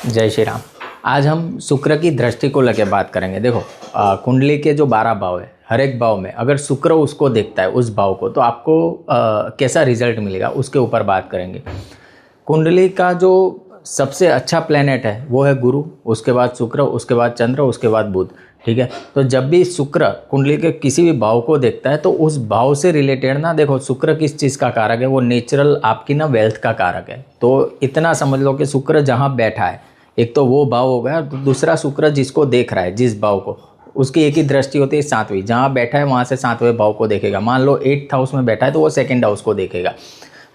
जय श्री राम। आज हम शुक्र की दृष्टि को लेकर बात करेंगे। देखो कुंडली के जो 12 भाव है, हर एक भाव में अगर शुक्र उसको देखता है उस भाव को, तो आपको कैसा रिजल्ट मिलेगा उसके ऊपर बात करेंगे। कुंडली का जो सबसे अच्छा प्लेनेट है वो है गुरु, उसके बाद शुक्र, उसके बाद चंद्र, उसके बाद बुध। ठीक है, तो जब भी शुक्र कुंडली के किसी भी भाव को देखता है तो उस भाव से रिलेटेड ना, देखो शुक्र किस चीज़ का कारक है, वो नेचुरल आपकी ना वेल्थ का कारक है। तो इतना समझ लो कि शुक्र जहाँ बैठा है, एक तो वो भाव हो गया, तो दूसरा शुक्र जिसको देख रहा है, जिस भाव को, उसकी एक ही दृष्टि होती है 7वीं। जहाँ बैठा है वहाँ से 7वें भाव को देखेगा। मान लो 8th हाउस में बैठा है तो वो 2nd हाउस को देखेगा।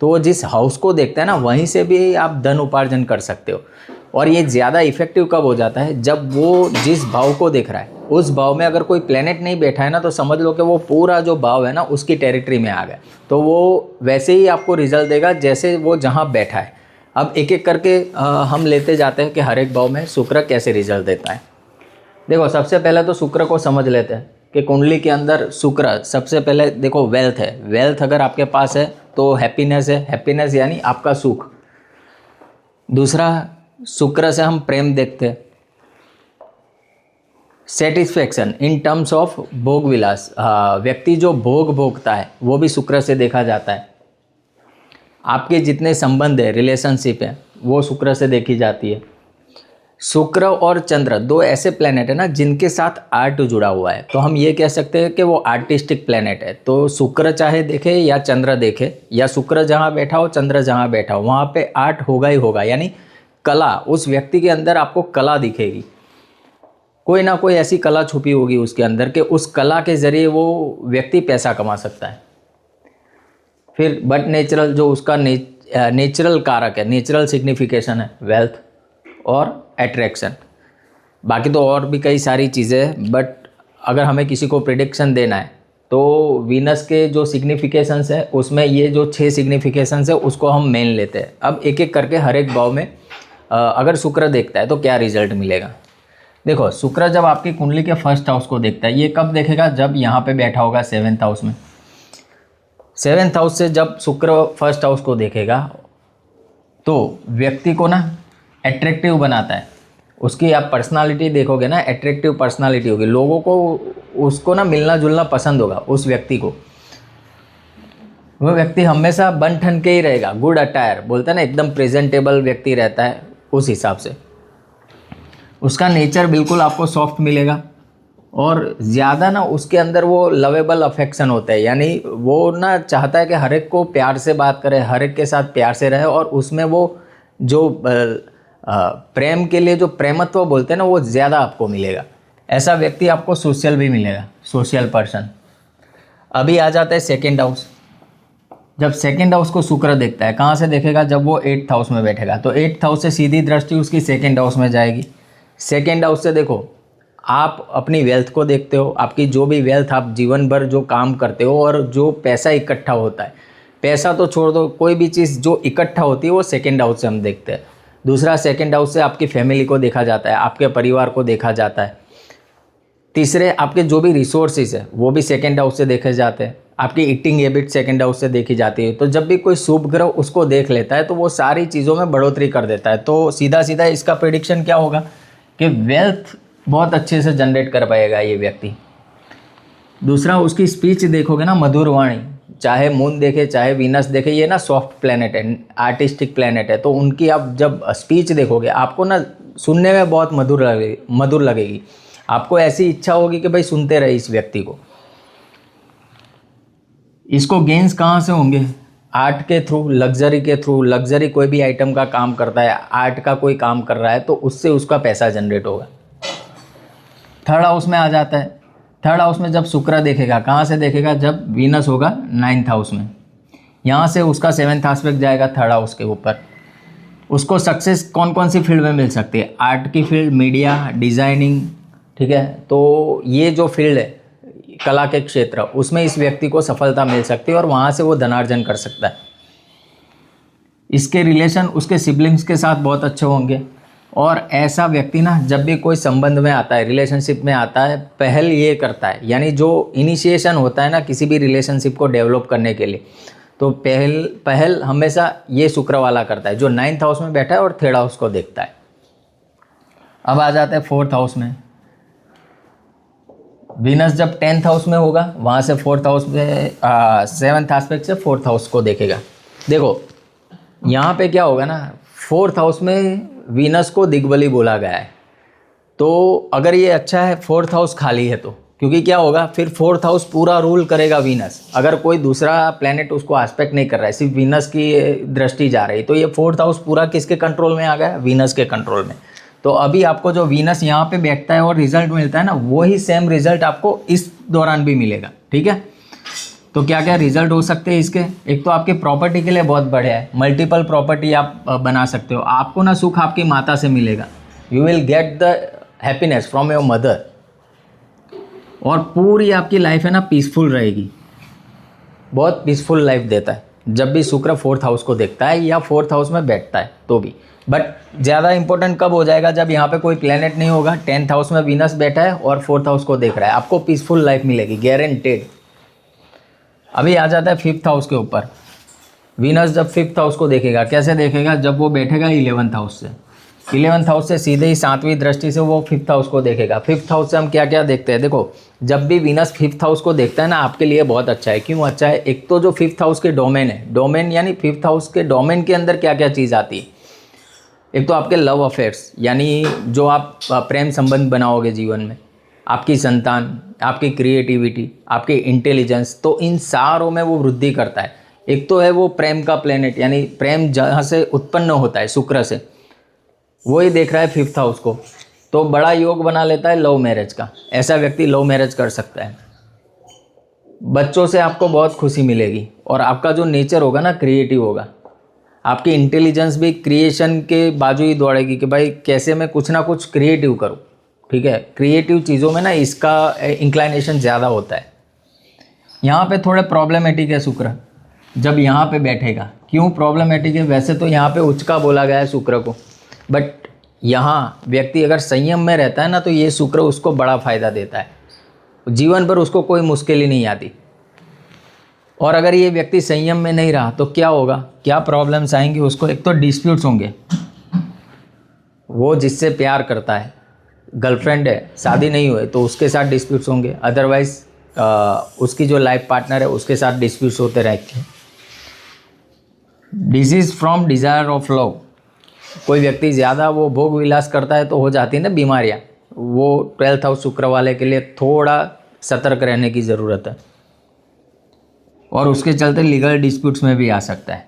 तो वो जिस हाउस को देखता है ना, वहीं से भी आप धन उपार्जन कर सकते हो। और ये ज़्यादा इफेक्टिव कब हो जाता है, जब वो जिस भाव को देख रहा है उस भाव में अगर कोई प्लेनेट नहीं बैठा है ना, तो समझ लो कि वो पूरा जो भाव है ना उसकी टेरिटरी में आ गया। तो वो वैसे ही आपको रिजल्ट देगा जैसे वो जहाँ बैठा है। अब एक एक करके हम लेते जाते हैं कि हर एक भाव में शुक्र कैसे रिजल्ट देता है। देखो सबसे पहले तो शुक्र को समझ लेते हैं कि कुंडली के अंदर शुक्र सबसे पहले देखो वेल्थ है। वेल्थ अगर आपके पास है तो हैप्पीनेस है, हैप्पीनेस यानी आपका सुख। दूसरा, शुक्र से हम प्रेम देखते हैं, सेटिस्फेक्शन इन टर्म्स ऑफ भोग विलास। व्यक्ति जो भोग भोगता है वो भी शुक्र से देखा जाता है। आपके जितने संबंध है, रिलेशनशिप है, वो शुक्र से देखी जाती है। शुक्र और चंद्र दो ऐसे प्लेनेट है ना जिनके साथ आर्ट जुड़ा हुआ है, तो हम ये कह सकते हैं कि वो आर्टिस्टिक प्लेनेट है। तो शुक्र चाहे देखे या चंद्र देखे, या शुक्र जहाँ बैठा हो चंद्र जहाँ बैठा हो, वहाँ पे आर्ट होगा ही होगा। यानी कला, उस व्यक्ति के अंदर आपको कला दिखेगी, कोई ना कोई ऐसी कला छुपी होगी उसके अंदर कि उस कला के ज़रिए वो व्यक्ति पैसा कमा सकता है। फिर बट नेचुरल जो उसका नेचुरल कारक है, नेचुरल सिग्निफिकेशन है वेल्थ और एट्रैक्शन। बाकी तो और भी कई सारी चीज़ें हैं, बट अगर हमें किसी को प्रिडिक्शन देना है तो वीनस के जो सिग्निफिकेशंस है उसमें ये जो 6 सिग्निफिकेशंस है उसको हम मेन लेते हैं। अब एक एक करके हर एक भाव में अगर शुक्र देखता है तो क्या रिजल्ट मिलेगा। देखो शुक्र जब आपकी कुंडली के फर्स्ट हाउस को देखता है, ये कब देखेगा, जब यहाँ पे बैठा होगा 7th हाउस में। 7th हाउस से जब शुक्र फर्स्ट हाउस को देखेगा तो व्यक्ति को ना एट्रैक्टिव बनाता है। उसकी आप पर्सनालिटी देखोगे ना, एट्रैक्टिव पर्सनालिटी होगी, लोगों को उसको ना मिलना जुलना पसंद होगा उस व्यक्ति को। वो व्यक्ति हमेशा बन ठन के ही रहेगा, गुड अटायर बोलते हैं ना, एकदम प्रेजेंटेबल व्यक्ति रहता है। उस हिसाब से उसका नेचर बिल्कुल आपको सॉफ्ट मिलेगा, और ज़्यादा ना उसके अंदर वो लवेबल अफेक्शन होता है। यानी वो ना चाहता है कि हर एक को प्यार से बात करे, हर एक के साथ प्यार से रहे, और उसमें वो जो प्रेम के लिए जो प्रेमत्व बोलते हैं ना, वो ज़्यादा आपको मिलेगा। ऐसा व्यक्ति आपको सोशल भी मिलेगा, सोशल पर्सन। अभी आ जाता है 2nd हाउस। जब 2nd हाउस को शुक्र देखता है, कहाँ से देखेगा, जब वो 8th हाउस में बैठेगा, तो 8th हाउस से सीधी दृष्टि उसकी 2nd हाउस में जाएगी। 2nd हाउस से देखो आप अपनी वेल्थ को देखते हो, आपकी जो भी वेल्थ, आप जीवन भर जो काम करते हो और जो पैसा इकट्ठा होता है, पैसा तो छोड़ दो, कोई भी चीज़ जो इकट्ठा होती है वो 2nd हाउस से हम देखते हैं। दूसरा, 2nd हाउस से आपकी फैमिली को देखा जाता है, आपके परिवार को देखा जाता है। तीसरे, आपके जो भी रिसोर्सेज है वो भी 2nd हाउस से देखे जाते हैं। आपकी ईटिंग हैबिट 2nd हाउस से देखी जाती है। तो जब भी कोई शुभ ग्रह उसको देख लेता है तो वो सारी चीज़ों में बढ़ोतरी कर देता है। तो सीधा सीधा इसका प्रेडिक्शन क्या होगा कि वेल्थ बहुत अच्छे से जनरेट कर पाएगा ये व्यक्ति। दूसरा, उसकी स्पीच देखोगे ना, मधुर वाणी, चाहे मून देखे चाहे वीनस देखे, ये ना सॉफ्ट प्लेनेट है, आर्टिस्टिक प्लेनेट है। तो उनकी आप जब स्पीच देखोगे आपको ना सुनने में बहुत मधुर लगेगी। आपको ऐसी इच्छा होगी कि भाई सुनते रहे इस व्यक्ति को। इसको गेन्स कहाँ से होंगे, आर्ट के थ्रू, लग्जरी के थ्रू। लग्जरी कोई भी आइटम का काम करता है, आर्ट का कोई काम कर रहा है, तो उससे उसका पैसा जनरेट होगा। 3rd हाउस में आ जाता है। 3rd हाउस में जब शुक्र देखेगा, कहाँ से देखेगा, जब वीनस होगा 9th हाउस में, यहाँ से उसका 7th एस्पेक्ट जाएगा 3rd हाउस के ऊपर। उसको सक्सेस कौन कौन सी फील्ड में मिल सकती है, आर्ट की फील्ड, मीडिया, डिज़ाइनिंग। ठीक है, तो ये जो फील्ड है कला के क्षेत्र, उसमें इस व्यक्ति को सफलता मिल सकती है और वहाँ से वो धनार्जन कर सकता है। इसके रिलेशन उसके सिबलिंग्स के साथ बहुत अच्छे होंगे। और ऐसा व्यक्ति ना जब भी कोई संबंध में आता है, रिलेशनशिप में आता है, पहल ये करता है, यानी जो इनिशिएशन होता है ना किसी भी रिलेशनशिप को डेवलप करने के लिए, तो पहल हमेशा ये शुक्र वाला करता है, जो 9th हाउस में बैठा है और 3rd हाउस को देखता है। अब आ जाते हैं 4th हाउस में। वीनस जब 10th हाउस में होगा, वहाँ से 4th हाउस में 7th एस्पेक्ट से 4th हाउस को देखेगा। देखो यहाँ पे क्या होगा ना, 4th हाउस में वीनस को दिग्बली बोला गया है, तो अगर ये अच्छा है 4th हाउस खाली है तो, क्योंकि क्या होगा फिर 4th हाउस पूरा रूल करेगा वीनस। अगर कोई दूसरा प्लेनेट उसको एस्पेक्ट नहीं कर रहा है, सिर्फ वीनस की दृष्टि जा रही है, तो ये 4th हाउस पूरा किसके कंट्रोल में आ गया, वीनस के कंट्रोल में। तो अभी आपको जो वीनस यहाँ पे बैठता है और रिजल्ट मिलता है ना, वही सेम रिजल्ट आपको इस दौरान भी मिलेगा। ठीक है, तो क्या क्या रिजल्ट हो सकते हैं इसके, एक तो आपकी प्रॉपर्टी के लिए बहुत बढ़िया है, मल्टीपल प्रॉपर्टी आप बना सकते हो। आपको ना सुख आपकी माता से मिलेगा, you will get the happiness from your mother, और पूरी आपकी लाइफ है ना पीसफुल रहेगी, बहुत पीसफुल लाइफ देता है जब भी शुक्र 4th हाउस को देखता है या 4th हाउस में बैठता है तो भी। बट ज़्यादा इंपॉर्टेंट कब हो जाएगा, जब यहाँ पे कोई प्लेनेट नहीं होगा, 10th हाउस में वीनस बैठा है और 4th हाउस को देख रहा है, आपको पीसफुल लाइफ मिलेगी, गारंटेड। अभी आ जाता है 5th हाउस के ऊपर। वीनस जब 5th हाउस को देखेगा, कैसे देखेगा, जब वो बैठेगा 11th हाउस से, 11th हाउस से सीधे ही 7वीं दृष्टि से वो 5th हाउस को देखेगा। 5th हाउस से हम क्या क्या देखते हैं, देखो जब भी वीनस 5th हाउस को देखता है ना, आपके लिए बहुत अच्छा है। क्यों अच्छा है, एक तो जो 5th हाउस के डोमेन है, डोमेन यानी 5th हाउस के डोमेन के अंदर क्या क्या चीज़ आती है, एक तो आपके लव अफेयर्स, यानी जो आप प्रेम संबंध बनाओगे जीवन में, आपकी संतान, आपकी क्रिएटिविटी, आपकी इंटेलिजेंस, तो इन सारों में वो वृद्धि करता है। एक तो है वो प्रेम का प्लेनेट, यानी प्रेम जहाँ से उत्पन्न होता है शुक्र से, वो ही देख रहा है 5th हाउस को, तो बड़ा योग बना लेता है लव मैरिज का। ऐसा व्यक्ति लव मैरिज कर सकता है। बच्चों से आपको बहुत खुशी मिलेगी, और आपका जो नेचर होगा ना क्रिएटिव होगा, आपकी इंटेलिजेंस भी क्रिएशन के बाजू ही दौड़ेगी कि भाई कैसे मैं कुछ ना कुछ क्रिएटिव करूं। ठीक है, क्रिएटिव चीज़ों में ना इसका इंक्लाइनेशन ज़्यादा होता है। यहाँ पे थोड़े प्रॉब्लमेटिक है शुक्र जब यहाँ पे बैठेगा। क्यों प्रॉब्लमेटिक है, वैसे तो यहाँ पे उच्च का बोला गया है शुक्र को, बट यहाँ व्यक्ति अगर संयम में रहता है ना, तो ये शुक्र उसको बड़ा फायदा देता है, जीवन भर उसको कोई मुश्किल ही नहीं आती। और अगर ये व्यक्ति संयम में नहीं रहा तो क्या होगा, क्या प्रॉब्लम्स आएंगी उसको, एक तो डिस्प्यूट्स होंगे, वो जिससे प्यार करता है, गर्लफ्रेंड है, शादी नहीं हुए तो उसके साथ डिस्प्यूट्स होंगे, अदरवाइज उसकी जो लाइफ पार्टनर है उसके साथ डिस्प्यूट्स होते रहते हैं। Disease from desire of love, कोई व्यक्ति ज़्यादा वो भोग विलास करता है तो हो जाती है ना बीमारियाँ, वो 12th हाउस शुक्र वाले के लिए थोड़ा सतर्क रहने की ज़रूरत है, और उसके चलते लीगल डिस्प्यूट्स में भी आ सकता है।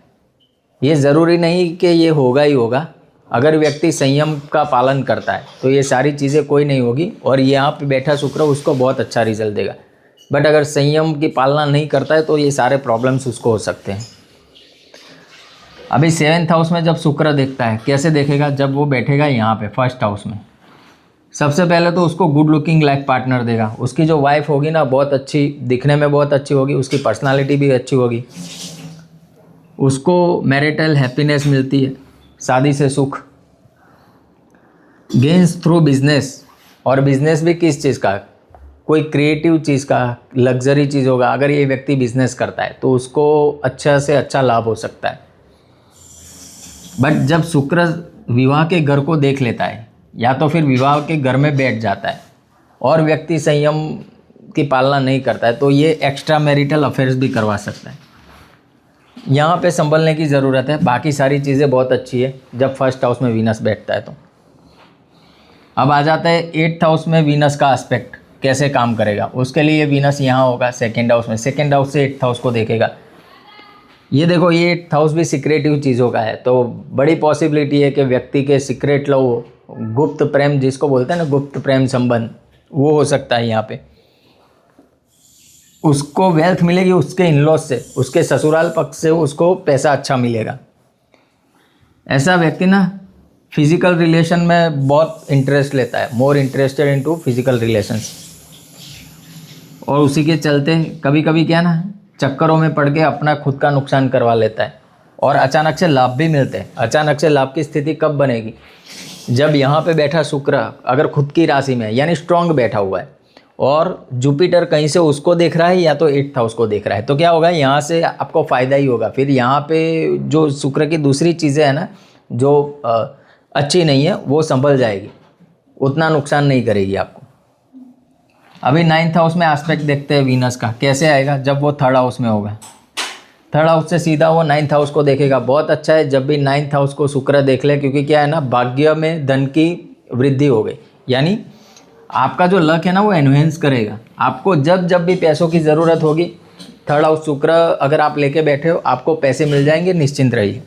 ये ज़रूरी नहीं कि ये होगा ही होगा, अगर व्यक्ति संयम का पालन करता है तो ये सारी चीज़ें कोई नहीं होगी, और यहाँ पे बैठा शुक्र उसको बहुत अच्छा रिजल्ट देगा। बट अगर संयम की पालना नहीं करता है तो ये सारे प्रॉब्लम्स उसको हो सकते हैं। अभी 7th हाउस में जब शुक्र देखता है, कैसे देखेगा, जब वो बैठेगा यहाँ पे 1st हाउस में, सबसे पहले तो उसको गुड लुकिंग लाइफ पार्टनर देगा। उसकी जो वाइफ होगी ना बहुत अच्छी, दिखने में बहुत अच्छी होगी, उसकी पर्सनालिटी भी अच्छी होगी, उसको मैरिटल हैप्पीनेस मिलती है, शादी से सुख। गेन्स थ्रू बिजनेस, और बिजनेस भी किस चीज़ का, कोई क्रिएटिव चीज़ का, लग्जरी चीज़ होगा। अगर ये व्यक्ति बिजनेस करता है तो उसको अच्छा से अच्छा लाभ हो सकता है। बट जब शुक्र विवाह के घर को देख लेता है, या तो फिर विवाह के घर में बैठ जाता है और व्यक्ति संयम की पालना नहीं करता है, तो ये एक्स्ट्रा मैरिटल अफेयर्स भी करवा सकता है। यहाँ पे संभलने की ज़रूरत है, बाकी सारी चीज़ें बहुत अच्छी है जब 1st हाउस में वीनस बैठता है तो। अब आ जाता है 8th हाउस में वीनस का एस्पेक्ट कैसे काम करेगा। उसके लिए वीनस यहाँ होगा 2nd हाउस में, 2nd हाउस से 8th हाउस को देखेगा। ये देखो ये 8th हाउस भी सीक्रेटिव चीज़ों का है, तो बड़ी पॉसिबिलिटी है कि व्यक्ति के सीक्रेट लव, गुप्त प्रेम जिसको बोलते हैं ना, गुप्त प्रेम संबंध, वो हो सकता है यहाँ पे। उसको वेल्थ मिलेगी उसके इन-लॉज से, उसके ससुराल पक्ष से उसको पैसा अच्छा मिलेगा। ऐसा व्यक्ति ना फिजिकल रिलेशन में बहुत इंटरेस्ट लेता है, more interested into physical relations, और उसी के चलते कभी कभी क्या ना चक्करों में पड़ के अपना खुद का नुकसान करवा लेता है, और अचानक से लाभ भी मिलते हैं। अचानक से लाभ की स्थिति कब बनेगी, जब यहाँ पे बैठा शुक्र अगर खुद की राशि में है, यानी स्ट्रांग बैठा हुआ है, और जुपिटर कहीं से उसको देख रहा है या तो 8th हाउस को देख रहा है, तो क्या होगा, यहाँ से आपको फ़ायदा ही होगा। फिर यहाँ पे जो शुक्र की दूसरी चीज़ें हैं ना जो अच्छी नहीं है वो संभल जाएगी। उतना नुकसान नहीं करेगी आपको। अभी 9th हाउस में एस्पेक्ट देखते हैं वीनस का, कैसे आएगा जब वो 3rd हाउस में होगा। 3rd हाउस से सीधा वो 9th हाउस को देखेगा। बहुत अच्छा है जब भी 9th हाउस को शुक्र देख ले, क्योंकि क्या है ना, भाग्य में धन की वृद्धि हो गई, यानी आपका जो लक है ना वो एनहेंस करेगा। आपको जब जब भी पैसों की ज़रूरत होगी, 3rd हाउस शुक्र अगर आप लेके बैठे हो, आपको पैसे मिल जाएंगे, निश्चिंत रहिए।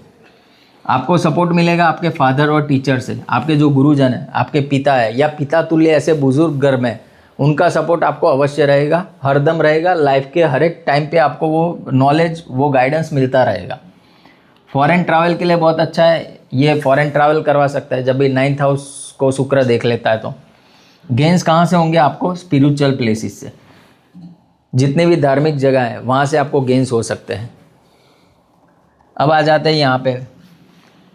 आपको सपोर्ट मिलेगा आपके फादर और टीचर से, आपके जो गुरुजन है, आपके पिता है या पिता तुल्य ऐसे बुजुर्ग घर में, उनका सपोर्ट आपको अवश्य रहेगा, हरदम रहेगा। लाइफ के हर एक टाइम पे आपको वो नॉलेज, वो गाइडेंस मिलता रहेगा। फॉरेन ट्रैवल के लिए बहुत अच्छा है, ये फॉरेन ट्रैवल करवा सकता है जब भी 9th हाउस को शुक्र देख लेता है। तो गेंस कहाँ से होंगे आपको? स्पिरिचुअल प्लेसेस से, जितने भी धार्मिक जगह है वहाँ से आपको गेंस हो सकते हैं। अब आ जाते हैं यहाँ पे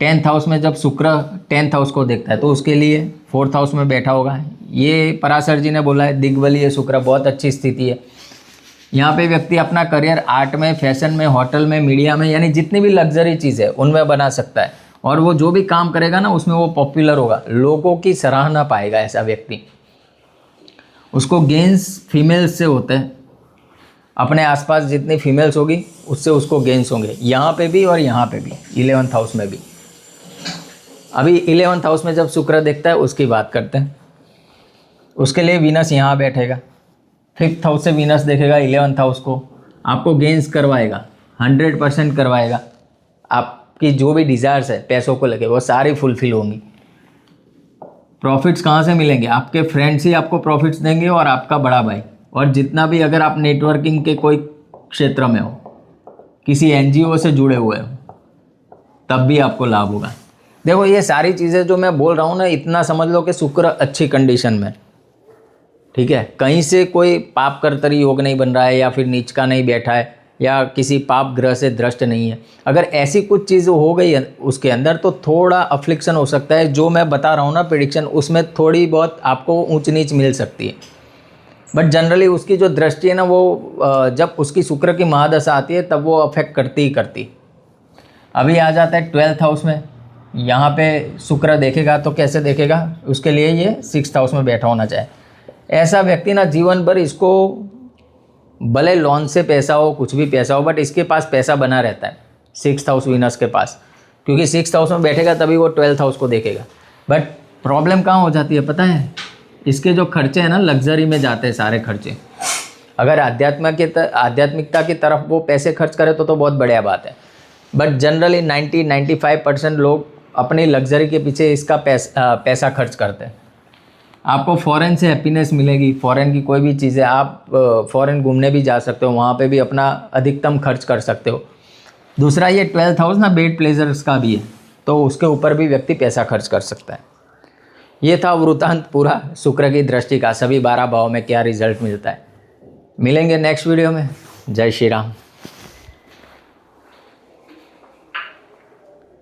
10th हाउस में। जब शुक्र 10th हाउस को देखता है तो उसके लिए 4th हाउस में बैठा होगा। ये पराशर जी ने बोला है दिग्बलीय शुक्र, बहुत अच्छी स्थिति है। यहाँ पे व्यक्ति अपना करियर आर्ट में, फैशन में, होटल में, मीडिया में, यानी जितनी भी लग्जरी चीज़ है उनमें बना सकता है। और वो जो भी काम करेगा ना उसमें वो पॉपुलर होगा, लोगों की सराहना पाएगा ऐसा व्यक्ति। उसको गेंस फीमेल्स से होते हैं, अपने आसपास जितनी फीमेल्स होगी उससे उसको गेंस होंगे, यहाँ पे भी और यहाँ पे भी, 11th हाउस में भी। अभी 11th हाउस में जब शुक्र देखता है उसकी बात करते हैं। उसके लिए वीनस यहाँ बैठेगा, 5th हाउस से वीनस देखेगा 11th हाउस को, आपको गेंस करवाएगा, 100% करवाएगा। आपकी जो भी डिज़ायर्स है पैसों को लेके वो सारी फुलफिल होंगी। प्रॉफिट्स कहाँ से मिलेंगे? आपके फ्रेंड्स ही आपको प्रॉफिट्स देंगे और आपका बड़ा भाई, और जितना भी, अगर आप नेटवर्किंग के कोई क्षेत्र में हो, किसी NGO से जुड़े हुए हो, तब भी आपको लाभ होगा। देखो ये सारी चीज़ें जो मैं बोल रहा हूँ ना, इतना समझ लो कि शुक्र अच्छी कंडीशन में, ठीक है। कहीं से कोई पाप कर्तरी योग नहीं बन रहा है, या फिर नीच का नहीं बैठा है, या किसी पाप ग्रह से दृष्ट नहीं है। अगर ऐसी कुछ चीज़ हो गई है उसके अंदर तो थोड़ा अफ्लिक्शन हो सकता है। जो मैं बता रहा हूँ ना प्रेडिक्शन, उसमें थोड़ी बहुत आपको ऊंच नीच मिल सकती है, बट जनरली उसकी जो दृष्टि है ना वो जब उसकी शुक्र की महादशा आती है तब वो अफेक्ट करती ही करती। अभी आ जाता है 12th हाउस में। यहाँ पे शुक्र देखेगा तो कैसे देखेगा? उसके लिए ये 6th हाउस में बैठा होना चाहिए। ऐसा व्यक्ति ना जीवन भर, इसको भले लोन से पैसा हो, कुछ भी पैसा हो, बट इसके पास पैसा बना रहता है 6th हाउस वीनस के पास, क्योंकि 6th हाउस में बैठेगा तभी वो 12th हाउस को देखेगा। बट प्रॉब्लम कहाँ हो जाती है पता है? इसके जो खर्चे हैं ना, लग्जरी में जाते हैं सारे खर्चे। अगर आध्यात्मिकता की तरफ वो पैसे खर्च करे तो बहुत बढ़िया बात है, बट जनरली 90-95% लोग अपनी लग्जरी के पीछे इसका पैसा खर्च करते हैं। आपको फॉरेन से हैप्पीनेस मिलेगी, फॉरेन की कोई भी चीज़ है, आप फॉरेन घूमने भी जा सकते हो, वहाँ पे भी अपना अधिकतम खर्च कर सकते हो। दूसरा ये 12th हाउस ना बेड प्लेजर्स का भी है, तो उसके ऊपर भी व्यक्ति पैसा खर्च कर सकता है। ये था वृत्तांत पूरा शुक्र की दृष्टि का, सभी 12 भाव में क्या रिजल्ट मिलता है। मिलेंगे नेक्स्ट वीडियो में। जय श्री राम।